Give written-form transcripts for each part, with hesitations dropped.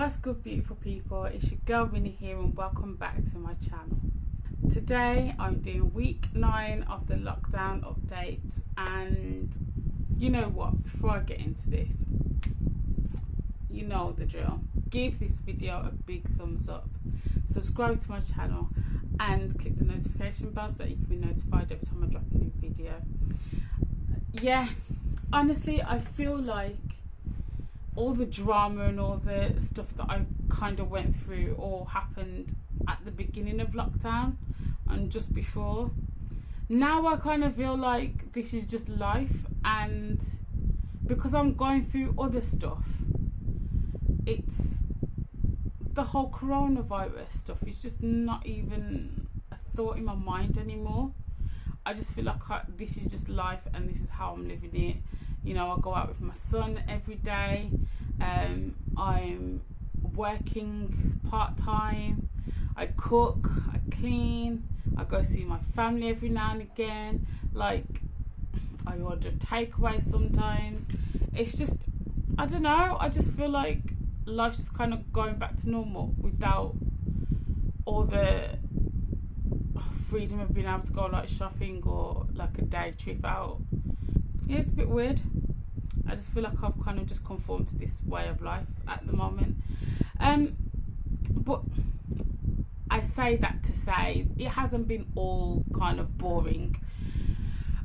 What's good, beautiful people? It's your girl Winnie here, and welcome back to my channel. Today I'm doing week 9 of the lockdown updates, and you know what, before I get into this, you know the drill. Give this video a big thumbs up, subscribe to my channel, and click the notification bell so that you can be notified every time I drop a new video. Yeah, honestly, I feel like all the drama and all the stuff that I kind of went through all happened at the beginning of lockdown and just before. Now I kind of feel like this is just life, and because I'm going through other stuff, it's the whole coronavirus stuff is just not even a thought in my mind anymore. I just feel like this is just life, and this is how I'm living it. You know, I go out with my son every day. I'm working part-time. I cook, I clean, I go see my family every now and again. Like, I order takeaway sometimes. It's just, I don't know, I just feel like life's just kind of going back to normal without all the freedom of being able to go like shopping or like a day trip out. Yeah, it's a bit weird. I just feel like I've kind of just conformed to this way of life at the moment. But I say that to say it hasn't been all kind of boring.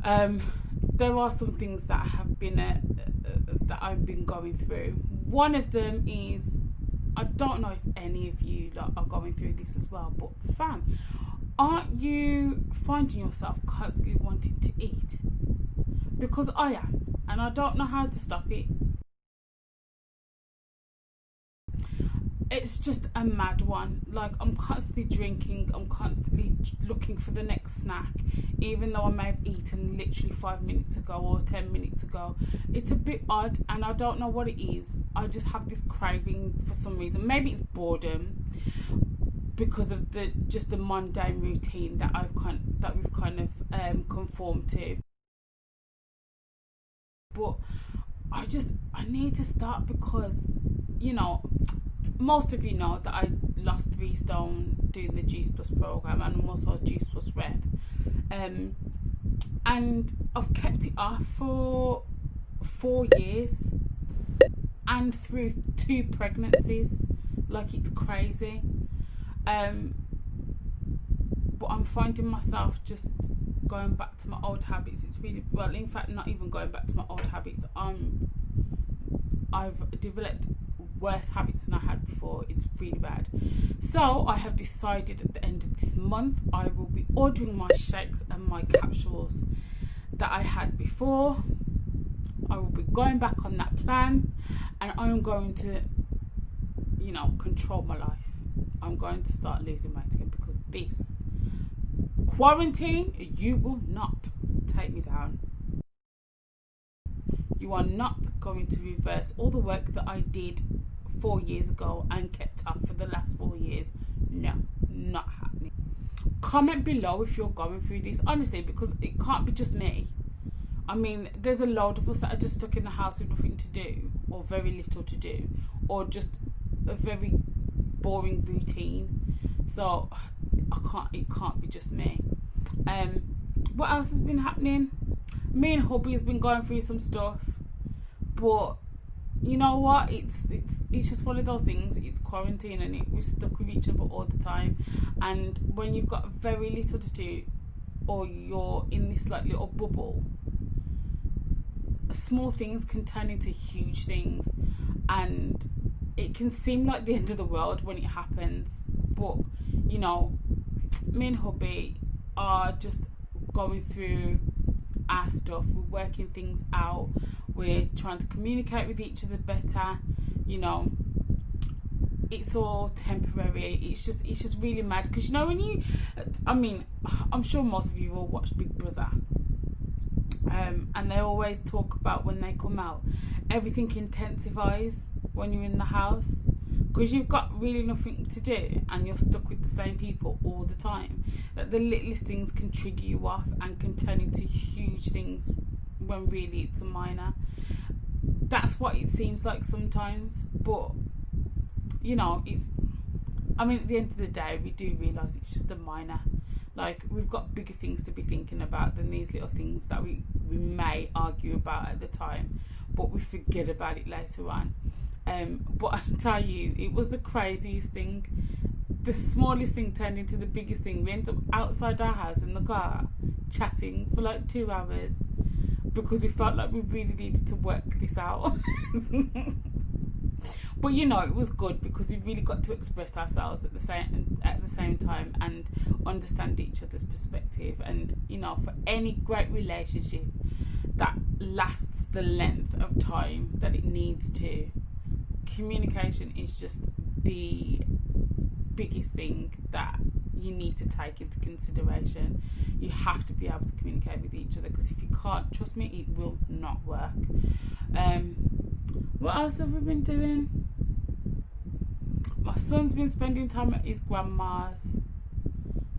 There are some things that have been that I've been going through. One of them is, I don't know if any of you are going through this as well, but fam, aren't you finding yourself constantly wanting to eat? Because I am, and I don't know how to stop it. It's just a mad one. Like, I'm constantly drinking, I'm constantly looking for the next snack, even though I may have eaten literally 5 minutes ago or 10 minutes ago. It's a bit odd, and I don't know what it is. I just have this craving for some reason. Maybe it's boredom, because of the mundane routine that we've kind of conformed to. But I need to start, because, you know, most of you know that I lost 3 stone doing the Juice Plus program, and I'm also a Juice Plus rep, and I've kept it off for 4 years and through 2 pregnancies. Like, it's crazy. But I'm finding myself just going back to my old habits. It's really, well, in fact, not even going back to my old habits. I've developed worse habits than I had before. It's really bad. So I have decided at the end of this month I will be ordering my shakes and my capsules that I had before. I will be going back on that plan, and I'm going to, you know, control my life. I'm going to start losing weight again, because this quarantine, you will not take me down. You are not going to reverse all the work that I did 4 years ago and kept up for the last 4 years. No, not happening. Comment below if you're going through this, honestly, because it can't be just me. I mean, there's a load of us that are just stuck in the house with nothing to do, or very little to do, or just a very boring routine. So it can't be just me. What else has been happening? Me and hubby has been going through some stuff, but you know what, it's just one of those things. It's quarantine, and we're stuck with each other all the time, and when you've got very little to do, or you're in this like little bubble, small things can turn into huge things, and it can seem like the end of the world when it happens. But you know, me and hubby are just going through our stuff. We're working things out. We're trying to communicate with each other better. You know, it's all temporary. It's just really mad, because you know, when you, I mean, I'm sure most of you will watch Big Brother, and they always talk about when they come out, everything intensifies when you're in the house, because you've got really nothing to do and you're stuck with the same people all the time, that the littlest things can trigger you off and can turn into huge things when really it's a minor. That's what it seems like sometimes. But you know, I mean, at the end of the day, we do realise it's just a minor. Like, we've got bigger things to be thinking about than these little things that we may argue about at the time, but we forget about it later on. But I tell you, it was the craziest thing. The smallest thing turned into the biggest thing. We ended up outside our house in the car, chatting for like 2 hours, because we felt like we really needed to work this out. But you know, it was good because we really got to express ourselves at the same time and understand each other's perspective. And you know, for any great relationship that lasts the length of time that it needs to, communication is just the biggest thing that you need to take into consideration. You have to be able to communicate with each other, because if you can't, trust me, it will not work. What else have we been doing? My son's been spending time at his grandma's.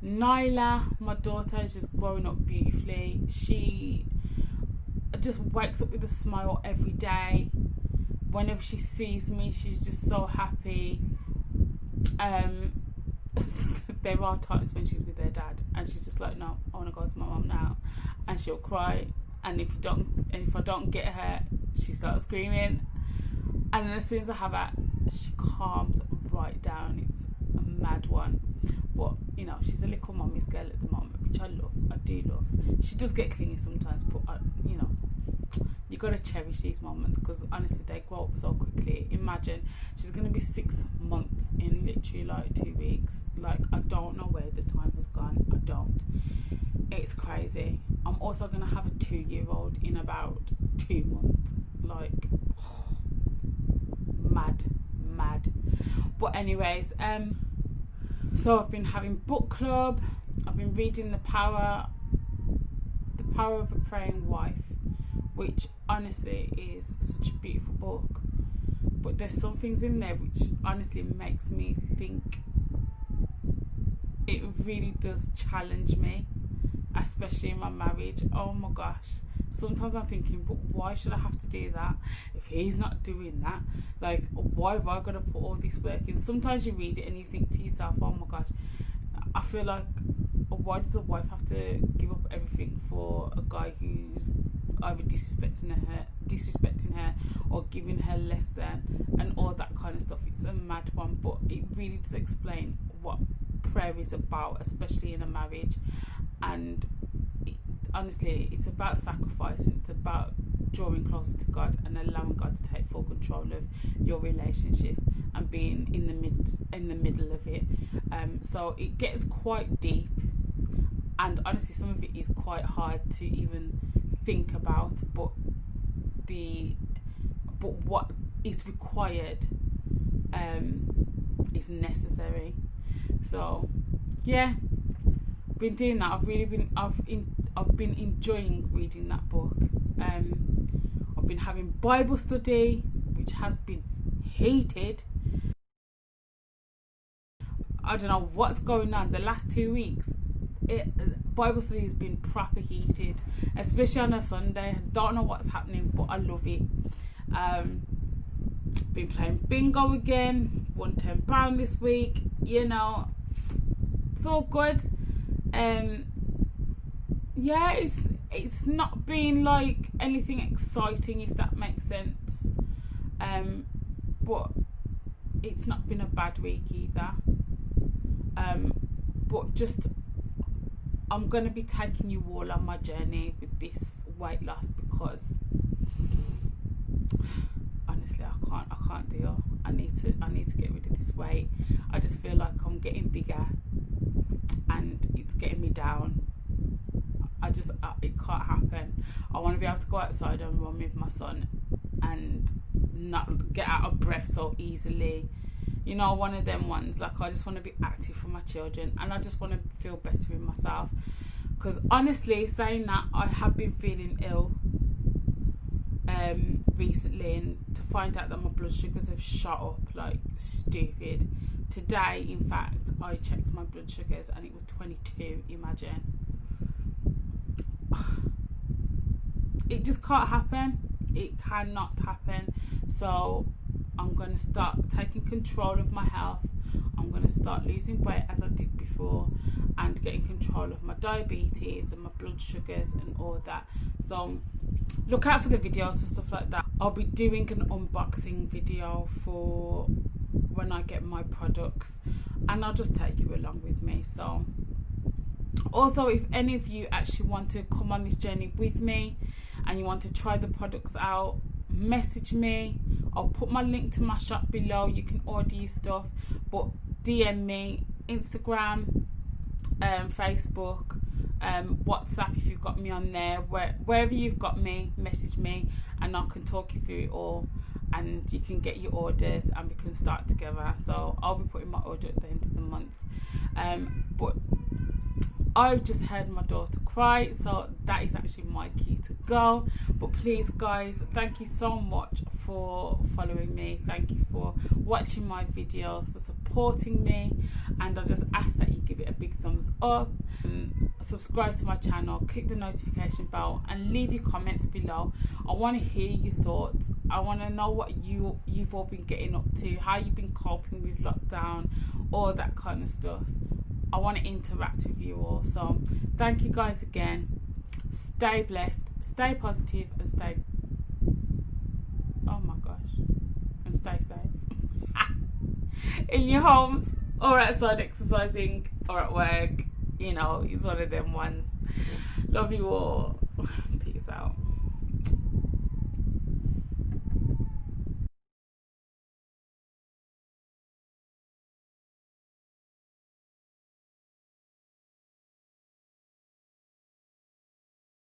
Nyla, my daughter, is just growing up beautifully. She just wakes up with a smile every day. Whenever she sees me, she's just so happy. There are times when she's with her dad and she's just like, no, I want to go to my mum now, and she'll cry. And if I don't get her, she starts screaming. And then as soon as I have her, she calms right down. It's a mad one. But you know, she's a little mommy's girl at the moment, which I love. I do love. She does get clingy sometimes, but you know, you got to cherish these moments, because honestly, they grow up so quickly. Imagine, she's going to be 6 months in literally like 2 weeks. Like, I don't know where the time has gone. I don't. It's crazy. I'm also going to have a 2-year-old in about 2 months. Like, mad. But anyways, so I've been having book club. I've been reading The Power of a Praying Wife, which honestly is such a beautiful book. But there's some things in there which honestly makes me think. It really does challenge me, especially in my marriage. Oh my gosh. Sometimes I'm thinking, but why should I have to do that if he's not doing that? Like, why have I got to put all this work in? Sometimes you read it and you think to yourself, oh my gosh, I feel like, why does a wife have to give up everything for a guy who's either disrespecting her or giving her less than, and all that kind of stuff? It's a mad one, but it really does explain what prayer is about, especially in a marriage. And honestly, it's about sacrifice, and it's about drawing closer to God and allowing God to take full control of your relationship and being in the middle of it. So it gets quite deep, and honestly, some of it is quite hard to even think about. But what is required is necessary. So yeah, been doing that. I've been enjoying reading that book. I've been having Bible study, which has been heated. I don't know what's going on. The last 2 weeks, Bible study has been proper heated, especially on a Sunday. I don't know what's happening, but I love it. Been playing bingo again. Won £10 this week. You know, it's all good. Yeah, it's not been like anything exciting, if that makes sense. But it's not been a bad week either. But just, I'm going to be taking you all on my journey with this weight loss, because honestly, I can't deal. I need to get rid of this weight. I just feel like I'm getting bigger and it's getting me down. It can't happen. I want to be able to go outside and run with my son and not get out of breath so easily. You know, one of them ones, like, I just want to be active for my children, and I just want to feel better in myself. Because honestly, saying that, I have been feeling ill recently, and to find out that my blood sugars have shot up like stupid. Today, in fact, I checked my blood sugars and it was 22. Imagine. It just can't happen. It cannot happen. So I'm going to start taking control of my health. I'm going to start losing weight as I did before, and getting control of my diabetes and my blood sugars and all that. So look out for the videos and stuff like that. I'll be doing an unboxing video for when I get my products, and I'll just take you along with me. So also, if any of you actually want to come on this journey with me and you want to try the products out, message me. I'll put my link to my shop below. You can order your stuff, but DM me, Instagram, Facebook, WhatsApp if you've got me on there. Wherever you've got me, message me and I can talk you through it all, and you can get your orders and we can start together. So I'll be putting my order at the end of the month. But I've just heard my daughter cry, so that is actually my cue to go. But please guys, thank you so much for following me. Thank you for watching my videos, for supporting me, and I just ask that you give it a big thumbs up, subscribe to my channel, click the notification bell, and leave your comments below. I want to hear your thoughts. I want to know what you've all been getting up to, how you've been coping with lockdown, all that kind of stuff. I want to interact with you all. So thank you guys again. Stay blessed, stay positive, and stay, oh my gosh, and stay safe in your homes or outside exercising or at work. You know, it's one of them ones. Love you all. Peace out.